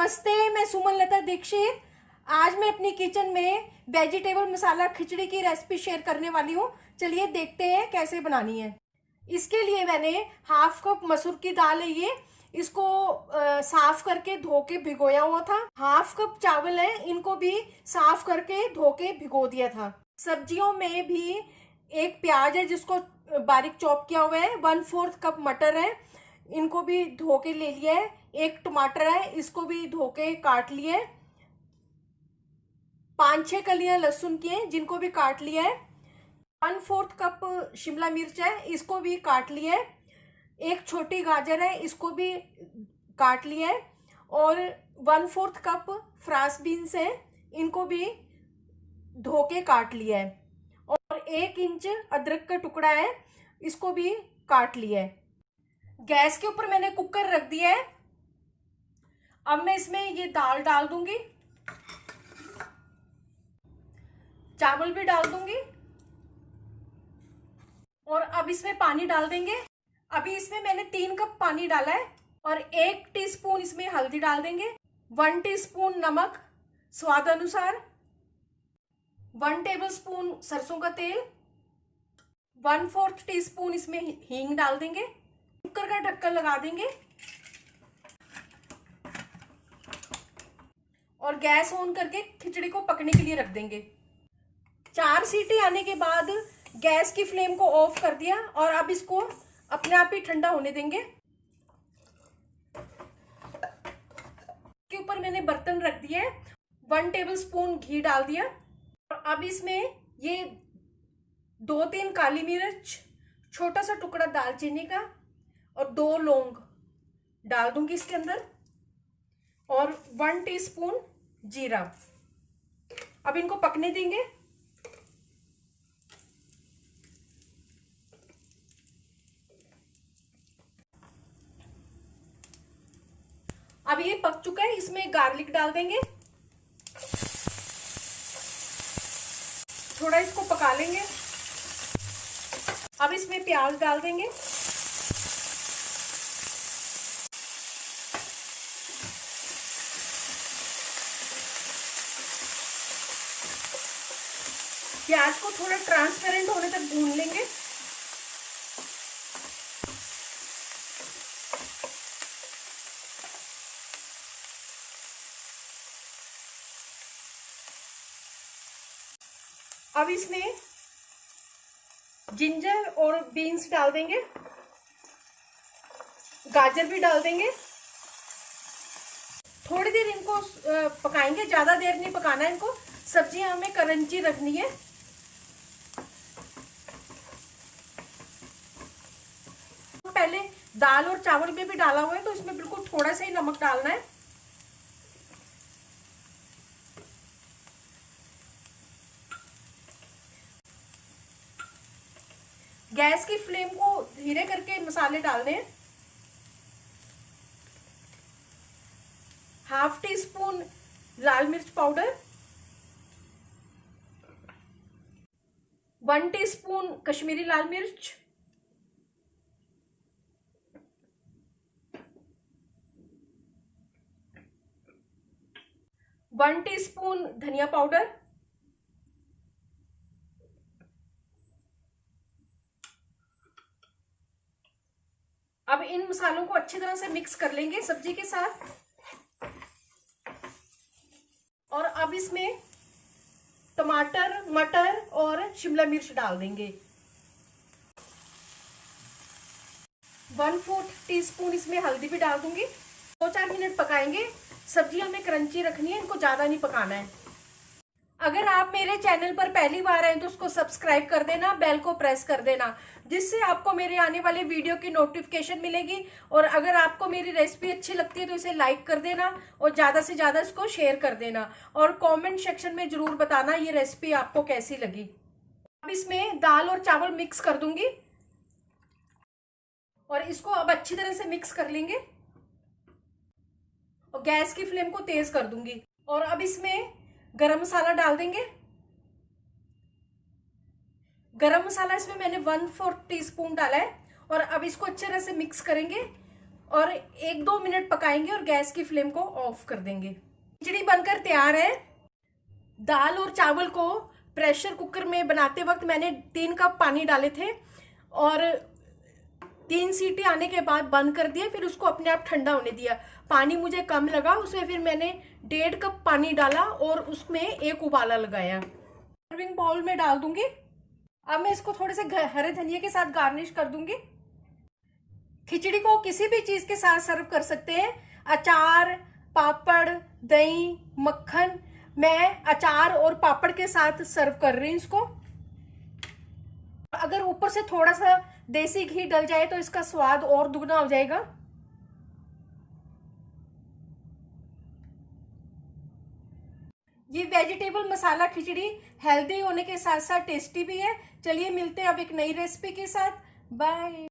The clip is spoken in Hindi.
नमस्ते, मैं सुमन लता दीक्षित। आज मैं अपनी किचन में वेजिटेबल मसाला खिचड़ी की रेसिपी शेयर करने वाली हूँ। चलिए देखते हैं कैसे बनानी है। इसके लिए मैंने हाफ कप मसूर की दाल है, ये इसको साफ करके धो के भिगोया हुआ था। हाफ कप चावल है, इनको भी साफ करके धो के भिगो दिया था। सब्जियों में भी एक प्याज है जिसको बारीक चॉप किया हुआ है। 1/4 कप मटर है, इनको भी धो के ले लिया है। एक टमाटर है, इसको भी धो के काट लिया है। 5-6 कलियां लहसुन की हैं, जिनको भी काट लिया है। 1/4 कप शिमला मिर्च है, इसको भी काट लिया है। एक छोटी गाजर है, इसको भी काट लिया है। और 1/4 कप फ्रांस बीन्स है, इनको भी धो के काट लिया है। और 1 इंच अदरक का टुकड़ा है, इसको भी काट लिया है। गैस के ऊपर मैंने कुकर रख दिया है। अब मैं इसमें ये दाल डाल दूंगी, चावल भी डाल दूंगी और अब इसमें पानी डाल देंगे। अभी इसमें मैंने 3 कप पानी डाला है और 1 टीस्पून इसमें हल्दी डाल देंगे। 1 टीस्पून नमक स्वाद अनुसार, 1 टेबलस्पून सरसों का तेल, 1/4 टीस्पून इसमें हींग डाल देंगे। कुकर का ढक्कन लगा देंगे और गैस ऑन करके खिचड़ी को पकने के लिए रख देंगे। 4 सीटी आने के बाद गैस की फ्लेम को ऑफ कर दिया और अब इसको अपने आप ही ठंडा होने देंगे। के ऊपर मैंने बर्तन रख दिया है, 1 टेबलस्पून घी डाल दिया और अब इसमें ये 2-3 काली मिर्च, छोटा सा टुकड़ा दालचीनी का और 2 लौंग डाल दूंगी इसके अंदर और 1 टीस्पून जीरा। अब इनको पकने देंगे। अब ये पक चुका है, इसमें गार्लिक डाल देंगे। थोड़ा इसको पका लेंगे। अब इसमें प्याज डाल देंगे। प्याज को थोड़ा ट्रांसपेरेंट होने तक भून लेंगे। अब इसमें जिंजर और बीन्स डाल देंगे, गाजर भी डाल देंगे। थोड़ी देर इनको पकाएंगे, ज्यादा देर नहीं पकाना है इनको। सब्जियां हमें क्रंची रखनी है। पहले दाल और चावल में भी डाला हुआ है, तो इसमें बिल्कुल थोड़ा सा ही नमक डालना है। गैस की फ्लेम को धीरे करके मसाले डालने हैं। 1/2 टीस्पून लाल मिर्च पाउडर, 1 टीस्पून कश्मीरी लाल मिर्च, 1 टीस्पून धनिया पाउडर, अब इन मसालों को अच्छी तरह से मिक्स कर लेंगे सब्जी के साथ। और अब इसमें टमाटर, मटर और शिमला मिर्च डाल देंगे। 1/4 टीस्पून इसमें हल्दी भी डाल दूंगी। 2-4 मिनट पकाएंगे। सब्जी हमें क्रंची रखनी है, इनको ज्यादा नहीं पकाना है। अगर आप मेरे चैनल पर पहली बार आए तो उसको सब्सक्राइब कर देना, बेल को प्रेस कर देना, जिससे आपको मेरे आने वाले वीडियो की नोटिफिकेशन मिलेगी। और अगर आपको मेरी रेसिपी अच्छी लगती है तो इसे लाइक कर देना और ज़्यादा से ज़्यादा इसको शेयर कर देना और कमेंट सेक्शन में ज़रूर बताना ये रेसिपी आपको कैसी लगी। अब इसमें दाल और चावल मिक्स कर दूंगी और इसको अब अच्छी तरह से मिक्स कर लेंगे और गैस की फ्लेम को तेज कर दूंगी। और अब इसमें गरम मसाला डाल देंगे। गरम मसाला इसमें मैंने 1/4 टीस्पून डाला है और अब इसको अच्छी तरह से मिक्स करेंगे और 1-2 मिनट पकाएंगे और गैस की फ्लेम को ऑफ कर देंगे। खिचड़ी बनकर तैयार है। दाल और चावल को प्रेशर कुकर में बनाते वक्त मैंने 3 कप पानी डाले थे और 3 सीटी आने के बाद बंद कर दिया, फिर उसको अपने आप ठंडा होने दिया। पानी मुझे कम लगा, उसमें फिर मैंने 1.5 कप पानी डाला और उसमें 1 उबाला लगाया। सर्विंग बाउल में डाल दूंगी। अब मैं इसको थोड़े से हरे धनिया के साथ गार्निश कर दूंगी। खिचड़ी को किसी भी चीज के साथ सर्व कर सकते हैं, अचार, पापड़, दही, मक्खन। मैं अचार और पापड़ के साथ सर्व कर रही हूँ इसको। अगर ऊपर से थोड़ा सा देसी घी डल जाए तो इसका स्वाद और दुगना हो जाएगा। ये वेजिटेबल मसाला खिचड़ी हेल्दी होने के साथ साथ टेस्टी भी है। चलिए मिलते हैं अब एक नई रेसिपी के साथ। बाय।